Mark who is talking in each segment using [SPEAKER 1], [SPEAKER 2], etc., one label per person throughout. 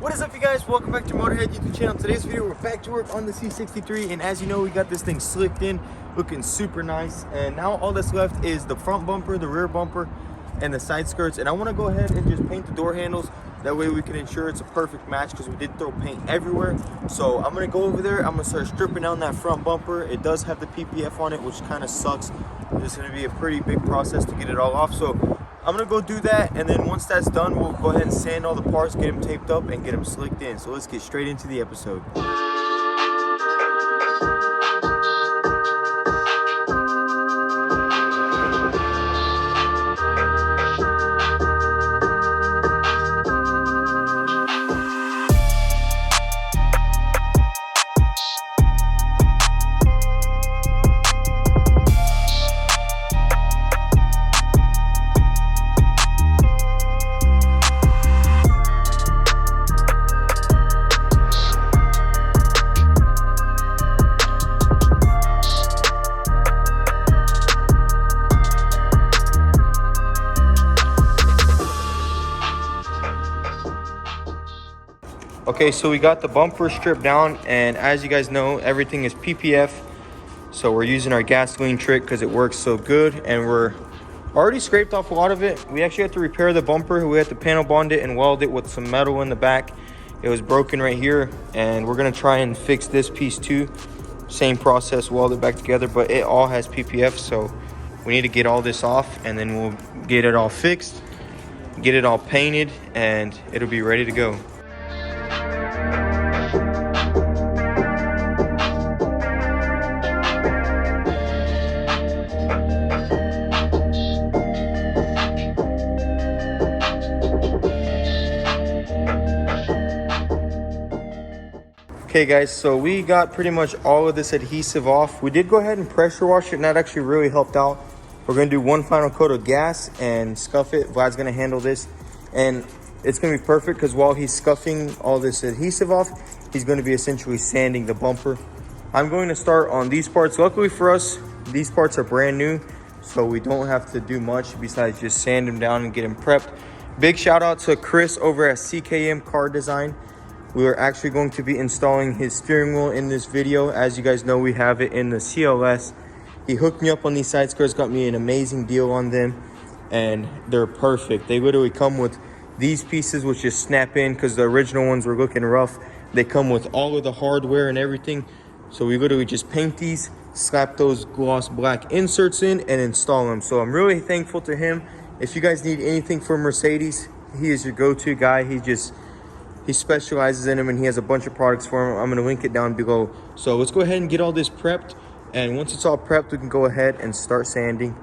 [SPEAKER 1] What is up, you guys? Welcome back to Motorhead YouTube channel. Today's video, we're back to work on the C63, and as you know, we got this thing slicked in, looking super nice. And now all that's left is the front bumper, the rear bumper, and the side skirts. And I want to go ahead and just paint the door handles. That way we can ensure it's a perfect match, because we did throw paint everywhere. So I'm going to go over there. I'm going to start stripping down that front bumper. It does have the PPF on it, which kind of sucks. It's going to be a pretty big process to get it all off. So I'm gonna go do that, and then once that's done, we'll go ahead and sand all the parts, get them taped up, and get them slicked in. So let's get straight into the episode. Okay, so we got the bumper stripped down, and as you guys know, everything is PPF. So we're using our gasoline trick because it works so good, and we're already scraped off a lot of it. We actually had to repair the bumper. We had to panel bond it and weld it with some metal in the back. It was broken right here, and we're gonna try and fix this piece too. Same process, weld it back together, but it all has PPF, so we need to get all this off, and then we'll get it all fixed, get it all painted, and it'll be ready to go. Okay guys, so we got pretty much all of this adhesive off. We did go ahead and pressure wash it, and that actually really helped out. We're gonna do one final coat of gas and scuff it. Vlad's gonna handle this, and it's gonna be perfect because while he's scuffing all this adhesive off, he's gonna be essentially sanding the bumper. I'm going to start on these parts. Luckily for us, these parts are brand new, so we don't have to do much besides just sand them down and get them prepped. Big shout out to Chris over at CKM Car Design. We are actually going to be installing his steering wheel in this video. As you guys know, we have it in the CLS. He hooked me up on these side skirts, got me an amazing deal on them, and they're perfect. They literally come with these pieces, which just snap in because the original ones were looking rough. They come with all of the hardware and everything. So we literally just paint these, slap those gloss black inserts in, and install them. So I'm really thankful to him. If you guys need anything from Mercedes, he is your go-to guy. He specializes in them, and he has a bunch of products for them. I'm going to link it down below. So let's go ahead and get all this prepped. And once it's all prepped, we can go ahead and start sanding.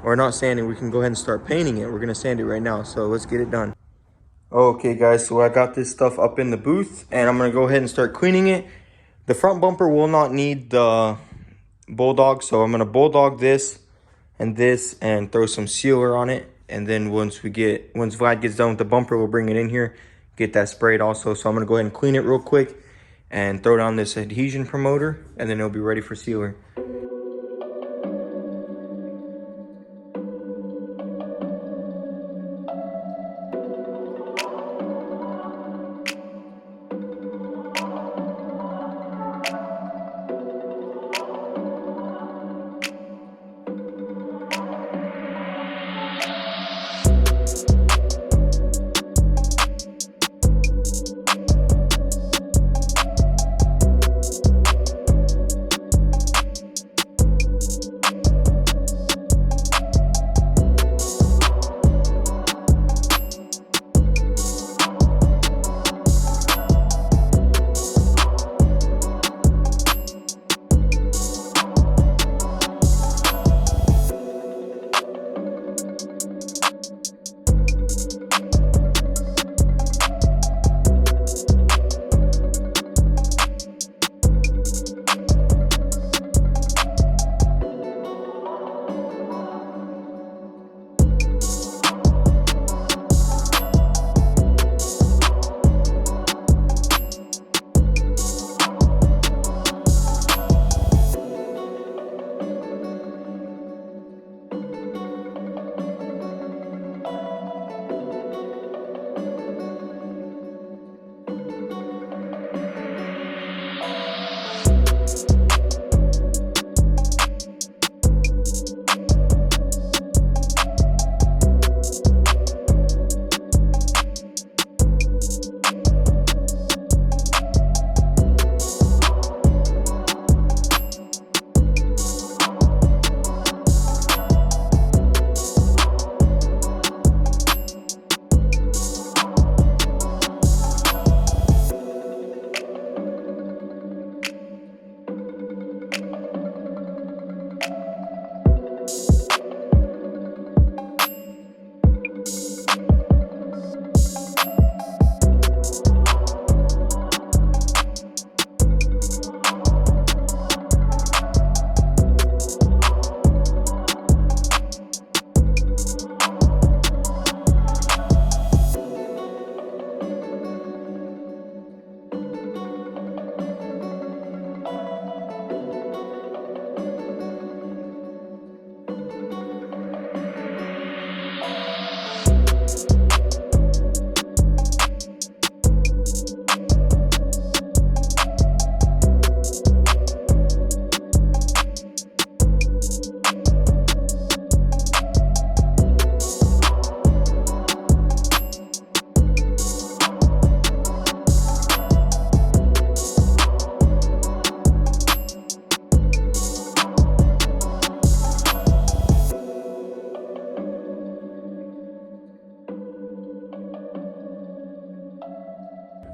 [SPEAKER 1] Or not sanding, we can go ahead and start painting it. We're going to sand it right now. So let's get it done. Okay guys, so I got this stuff up in the booth, and I'm going to go ahead and start cleaning it. The front bumper will not need the bulldog. So I'm going to bulldog this and throw some sealer on it. And then once Vlad gets done with the bumper, we'll bring it in here. Get that sprayed also. So I'm going to go ahead and clean it real quick and throw down this adhesion promoter, and then it'll be ready for sealer.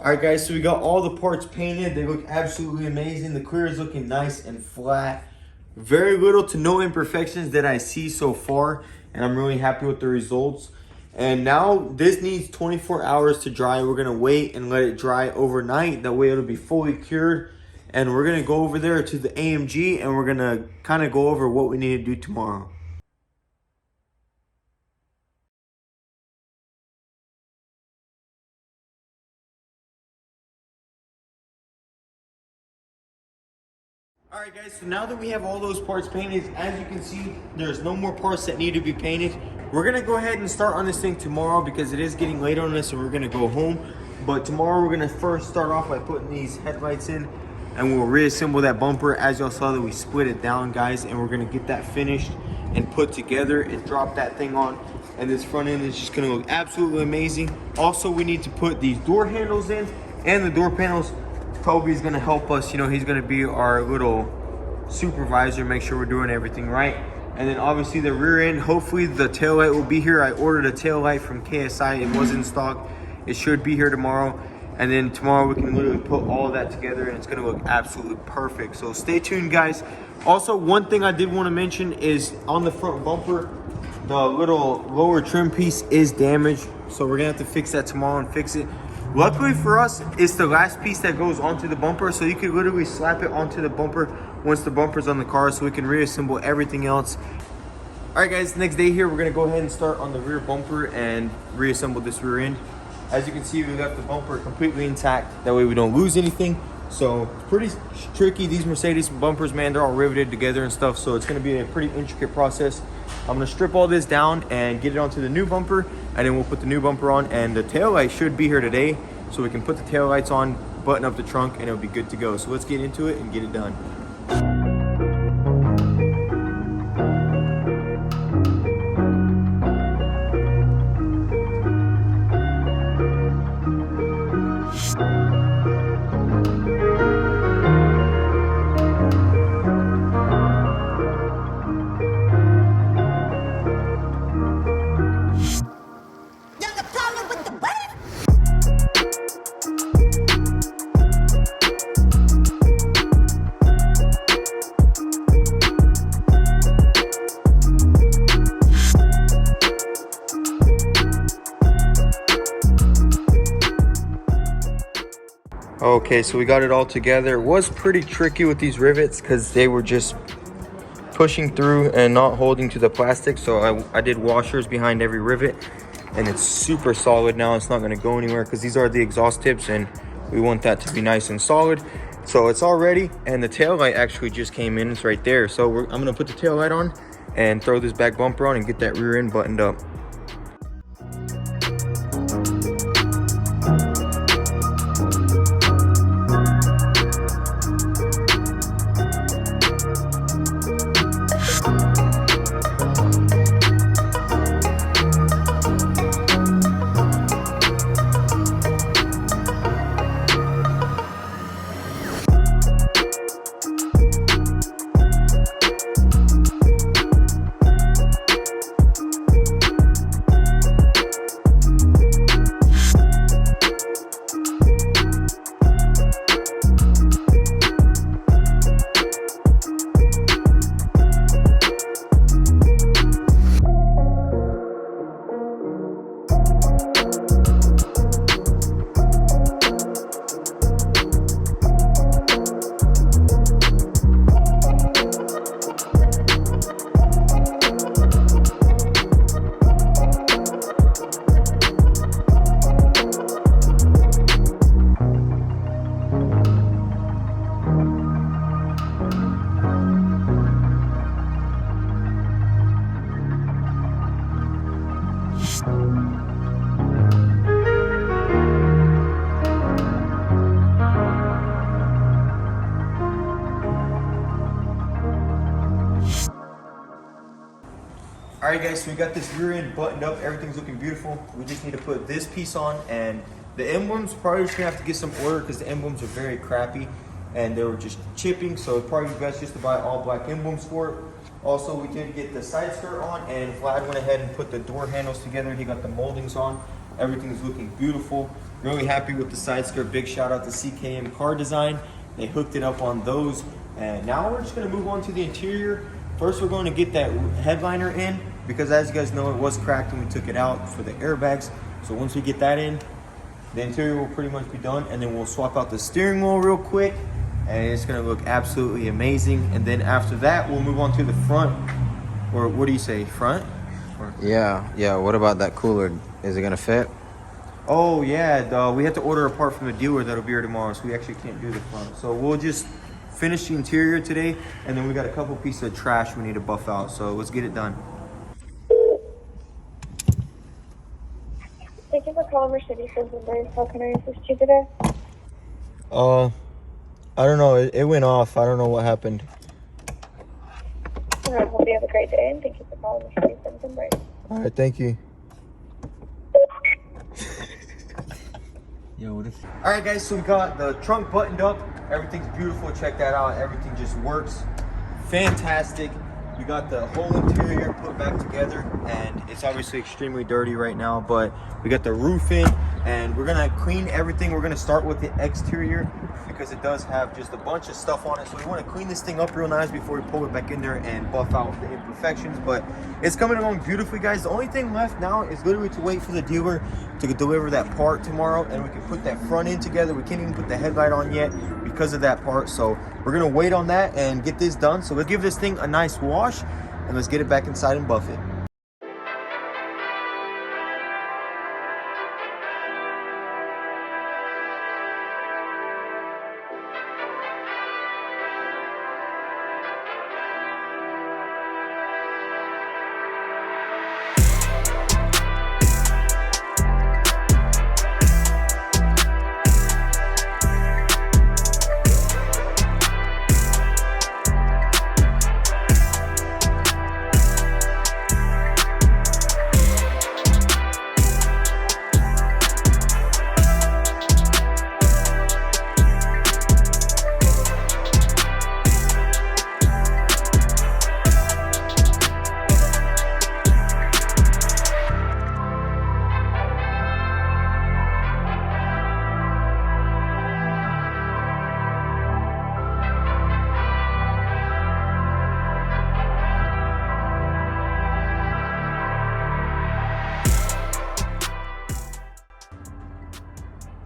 [SPEAKER 1] All right, guys, so we got all the parts painted. They look absolutely amazing. The clear is looking nice and flat. Very little to no imperfections that I see so far, and I'm really happy with the results. And now this needs 24 hours to dry. We're gonna wait and let it dry overnight. That way it'll be fully cured. And we're gonna go over there to the AMG and we're gonna kind of go over what we need to do tomorrow. All right, guys, so now that we have all those parts painted, as you can see, there's no more parts that need to be painted. We're gonna go ahead and start on this thing tomorrow because it is getting late on us and we're gonna go home. But tomorrow we're gonna first start off by putting these headlights in and we'll reassemble that bumper. As y'all saw that we split it down, guys, and we're gonna get that finished and put together and drop that thing on. And this front end is just gonna look absolutely amazing. Also, we need to put these door handles in and the door panels. Toby's gonna help us, you know, he's gonna be our little supervisor, make sure we're doing everything right. And then obviously the rear end, hopefully the tail light will be here. I ordered a tail light from KSI, it was in stock. It should be here tomorrow. And then tomorrow we can literally put all of that together and it's gonna look absolutely perfect. So stay tuned, guys. Also, one thing I did wanna mention is on the front bumper, the little lower trim piece is damaged. So we're gonna have to fix that tomorrow and fix it. Luckily for us, it's the last piece that goes onto the bumper, so you can literally slap it onto the bumper once the bumper's on the car, so we can reassemble everything else. All right, guys, next day here, we're gonna go ahead and start on the rear bumper and reassemble this rear end. As you can see, we left the bumper completely intact. That way we don't lose anything. So it's pretty tricky. These Mercedes bumpers, man, they're all riveted together and stuff, so it's gonna be a pretty intricate process. I'm gonna strip all this down and get it onto the new bumper, and then we'll put the new bumper on, and the tail light should be here today, so we can put the tail lights on, button up the trunk, and it'll be good to go. So let's get into it and get it done. Okay, so we got it all together. It was pretty tricky with these rivets because they were just pushing through and not holding to the plastic. So I did washers behind every rivet and it's super solid now. It's not gonna go anywhere because these are the exhaust tips and we want that to be nice and solid. So it's all ready, and the tail light actually just came in. It's right there. So I'm gonna put the tail light on and throw this back bumper on and get that rear end buttoned up. All right, guys, so we got this rear end buttoned up. Everything's looking beautiful. We just need to put this piece on, and the emblems, probably just gonna have to get some order because the emblems are very crappy and they were just chipping, so it'd probably be best just to buy all black emblems for it. Also, we did get the side skirt on, and Vlad went ahead and put the door handles together. He got the moldings on. Everything's looking beautiful. Really happy with the side skirt. Big shout out to CKM Car Design. They hooked it up on those. And now we're just gonna move on to the interior. First, we're going to get that headliner in because as you guys know, it was cracked when we took it out for the airbags. So once we get that in, the interior will pretty much be done, and then we'll swap out the steering wheel real quick, and it's gonna look absolutely amazing. And then after that, we'll move on to the front, or what do you say, front?
[SPEAKER 2] Yeah. What about that cooler? Is it gonna fit?
[SPEAKER 1] Oh yeah, we had to order a part from the dealer that'll be here tomorrow, so we actually can't do the front. So we'll just finish the interior today, and then we got a couple pieces of trash we need to buff out. So let's get it done.
[SPEAKER 3] Thank you for calling Mercedes-Benz. How can I assist you today?
[SPEAKER 1] I don't know. It went off. I don't know what happened.
[SPEAKER 3] All right, hope you have a great day, and thank you for calling Mercedes-Benz.
[SPEAKER 1] All right, thank you.
[SPEAKER 2] Yo, what if...
[SPEAKER 1] All right, guys. So we got the trunk buttoned up. Everything's beautiful. Check that out. Everything just works. Fantastic. We got the whole interior put back together, and it's obviously extremely dirty right now, but we got the roof in, and we're gonna clean everything. We're gonna start with the exterior because it does have just a bunch of stuff on it. So we want to clean this thing up real nice before we pull it back in there and buff out the imperfections. But it's coming along beautifully, guys. The only thing left now is literally to wait for the dealer to deliver that part tomorrow, and we can put that front end together. We can't even put the headlight on yet because of that part. So we're gonna wait on that and get this done. So let's give this thing a nice wash, and let's get it back inside and buff it.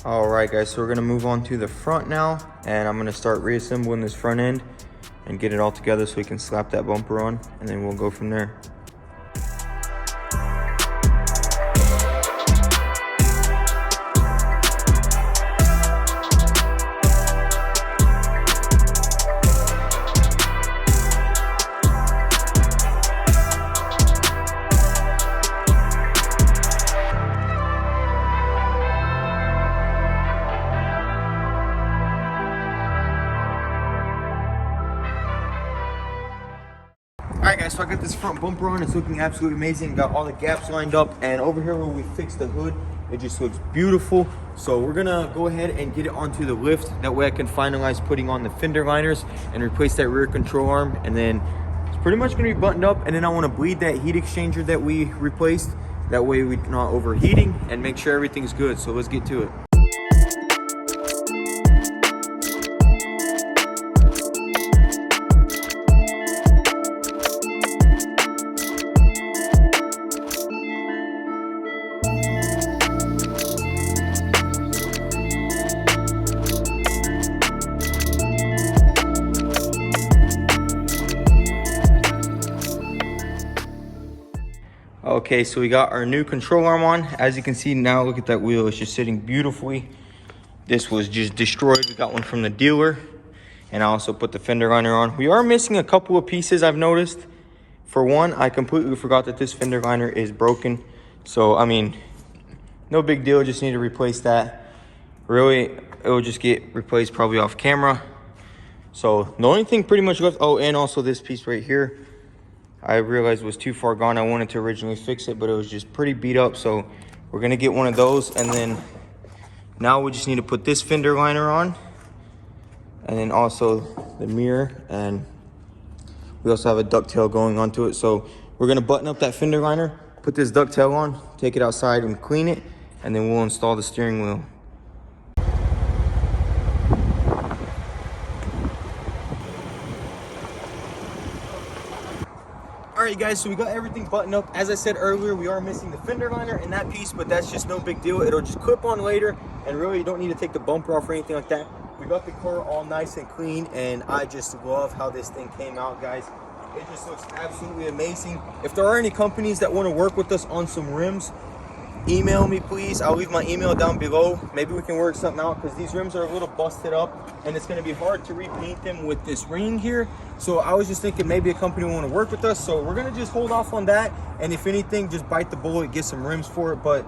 [SPEAKER 1] All right, guys, so we're gonna move on to the front now, and I'm gonna start reassembling this front end and get it all together so we can slap that bumper on, and then we'll go from there. All right, guys, so I got this front bumper on. It's looking absolutely amazing. Got all the gaps lined up, and over here where we fixed the hood, it just looks beautiful. So we're gonna go ahead and get it onto the lift. That way I can finalize putting on the fender liners and replace that rear control arm, and then it's pretty much gonna be buttoned up. And then I want to bleed that heat exchanger that we replaced. That way we're not overheating, and make sure everything's good. So let's get to it. Okay, so we got our new control arm on. As you can see now, look at that wheel. It's just sitting beautifully. This was just destroyed. We got one from the dealer. And I also put the fender liner on. We are missing a couple of pieces, I've noticed. For one, I completely forgot that this fender liner is broken. So, I mean, no big deal. Just need to replace that. Really, it will just get replaced probably off camera. So, the only thing pretty much left... Oh, and also this piece right here. I realized it was too far gone. I wanted to originally fix it, but it was just pretty beat up. So we're gonna get one of those, and then now we just need to put this fender liner on, and then also the mirror, and we also have a ducktail going onto it. So we're gonna button up that fender liner, put this ducktail on, take it outside and clean it, and then we'll install the steering wheel. All right, guys, so we got everything buttoned up. As I said earlier, we are missing the fender liner in that piece, but that's just no big deal. It'll just clip on later, and really you don't need to take the bumper off or anything like that. We got the car all nice and clean, and I just love how this thing came out, guys. It just looks absolutely amazing. If there are any companies that want to work with us on some rims, email me, please. I'll leave my email down below. Maybe we can work something out, because these rims are a little busted up and it's going to be hard to repaint them with this ring here. So I was just thinking maybe a company will want to work with us, so we're going to just hold off on that, and if anything, just bite the bullet, get some rims for it. But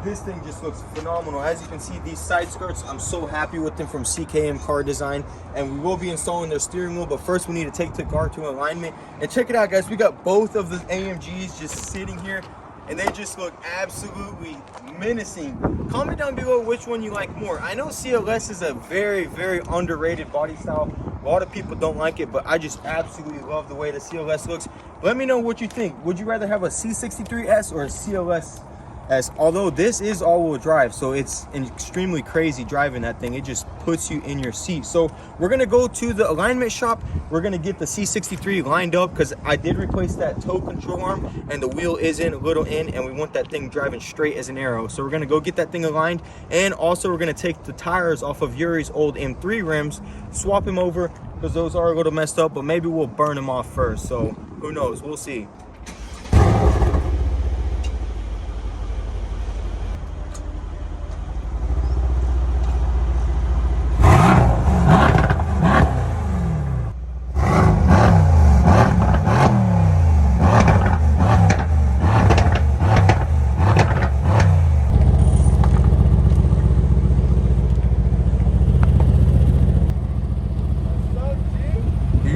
[SPEAKER 1] this thing just looks phenomenal. As you can see, these side skirts, I'm so happy with them, from CKM Car Design, and we will be installing their steering wheel, but first we need to take the car to alignment. And check it out, guys, we got both of the AMGs just sitting here, and they just look absolutely menacing. Comment down below which one you like more. I know CLS is a very, very underrated body style. A lot of people don't like it, but I just absolutely love the way the CLS looks. Let me know what you think. Would you rather have a C63S or a CLS? Although this is all-wheel drive, so it's extremely crazy driving that thing. It just puts you in your seat. So we're gonna go to the alignment shop. We're gonna get the C63 lined up, because I did replace that toe control arm and the wheel is in a little in, and we want that thing driving straight as an arrow. So we're gonna go get that thing aligned, and also we're gonna take the tires off of Yuri's old M3 rims, swap them over, because those are a little messed up, but maybe we'll burn them off first. So who knows, we'll see.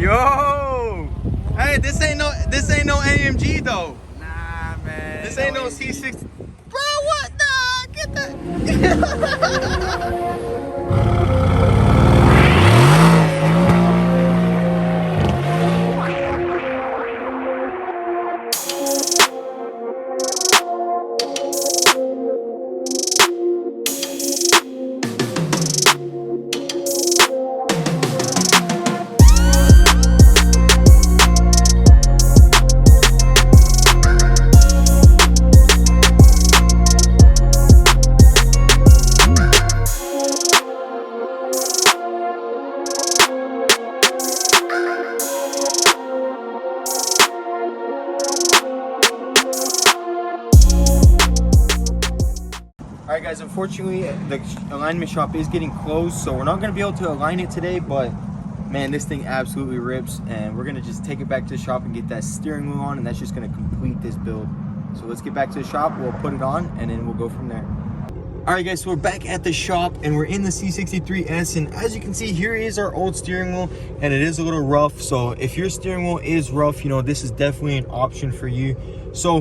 [SPEAKER 1] Yo! Hey, this ain't no AMG though.
[SPEAKER 2] Nah, man.
[SPEAKER 1] This ain't no C6. Bro, what? Nah, get that. Alright guys, unfortunately the alignment shop is getting closed, so we're not going to be able to align it today, but man, this thing absolutely rips, and we're going to just take it back to the shop and get that steering wheel on, and that's just going to complete this build. So let's get back to the shop, we'll put it on, and then we'll go from there. Alright guys, so we're back at the shop, and we're in the C63S, and as you can see, here is our old steering wheel, and it is a little rough. So if your steering wheel is rough, you know, this is definitely an option for you. So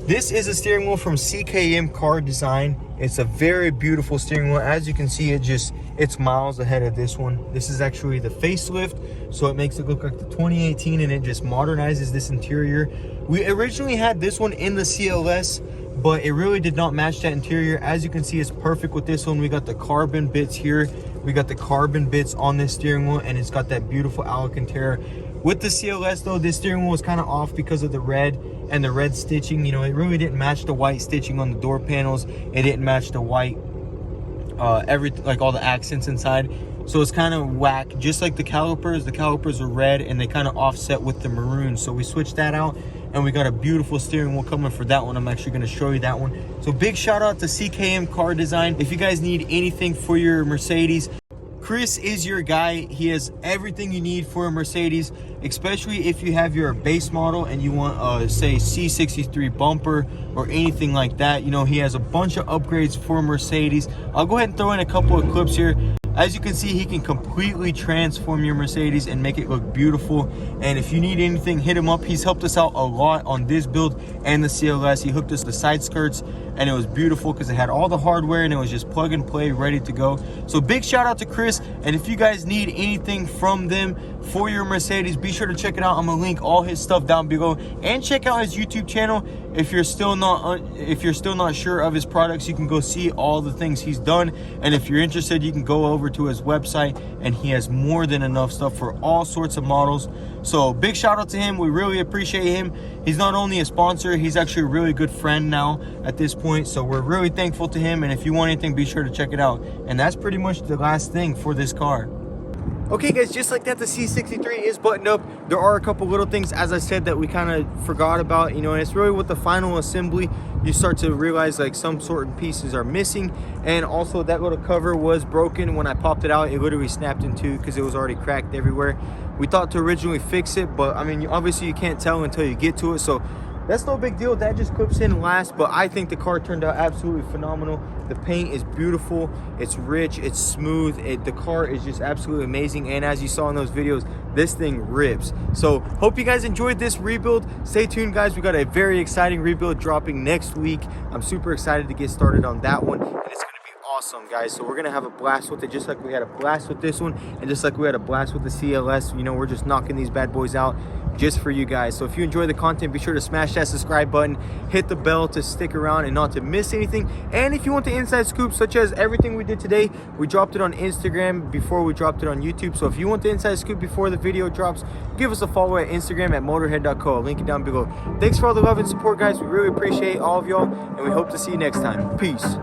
[SPEAKER 1] this is a steering wheel from CKM Car Design. It's a very beautiful steering wheel. As you can see, it's miles ahead of this one. This is actually the facelift, so it makes it look like the 2018, and it just modernizes this interior. We originally had this one in the CLS, but it really did not match that interior. As you can see, it's perfect with this one. We got the carbon bits here. We got the carbon bits on this steering wheel, and it's got that beautiful Alcantara. With the CLS though, this steering wheel was kind of off because of the red and the red stitching. You know, it really didn't match the white stitching on the door panels. It didn't match the white, like all the accents inside. So it's kind of whack. Just like the calipers are red, and they kind of offset with the maroon. So we switched that out, and we got a beautiful steering wheel coming for that one. I'm actually going to show you that one. So big shout out to CKM Car Design. If you guys need anything for your Mercedes, Chris is your guy. He has everything you need for a Mercedes, especially if you have your base model and you want say C63 bumper or anything like that. You know, he has a bunch of upgrades for Mercedes. I'll go ahead and throw in a couple of clips here. As you can see, he can completely transform your Mercedes and make it look beautiful. And if you need anything, hit him up. He's helped us out a lot on this build and the CLS. He hooked us the side skirts, and it was beautiful because it had all the hardware and it was just plug and play, ready to go. So big shout out to Chris. And if you guys need anything from them for your Mercedes, be sure to check it out. I'm gonna link all his stuff down below, and check out his YouTube channel. if you're still not sure of his products, you can go see all the things he's done. And if you're interested, you can go over to his website, and he has more than enough stuff for all sorts of models. So big shout out to him. We really appreciate him. He's not only a sponsor, he's actually a really good friend now at this point. So we're really thankful to him. And if you want anything, be sure to check it out. And that's pretty much the last thing for this car. Okay guys, just like that, the C63 is buttoned up. There are a couple little things, as I said, that we kind of forgot about, you know, and it's really with the final assembly, you start to realize like some certain pieces are missing. And also that little cover was broken. When I popped it out, it literally snapped in two because it was already cracked everywhere. We thought to originally fix it, but I mean, obviously you can't tell until you get to it. So that's no big deal. That just clips in last. But I think the car turned out absolutely phenomenal. The paint is beautiful, it's rich, it's smooth. The car is just absolutely amazing. And as you saw in those videos, this thing rips. So hope you guys enjoyed this rebuild. Stay tuned guys, we got a very exciting rebuild dropping next week. I'm super excited to get started on that one, and it's gonna be awesome guys. So we're gonna have a blast with it, just like we had a blast with this one, and just like we had a blast with the CLS. You know, we're just knocking these bad boys out just for you guys. So if you enjoy the content, be sure to smash that subscribe button, hit the bell to stick around and not to miss anything. And if you want the inside scoop, such as everything we did today, we dropped it on Instagram before we dropped it on YouTube. So if you want the inside scoop before the video drops, give us a follow at Instagram at motorhead.co. I'll link it down below. Thanks for all the love and support guys, we really appreciate all of y'all, and we hope to see you next time. Peace.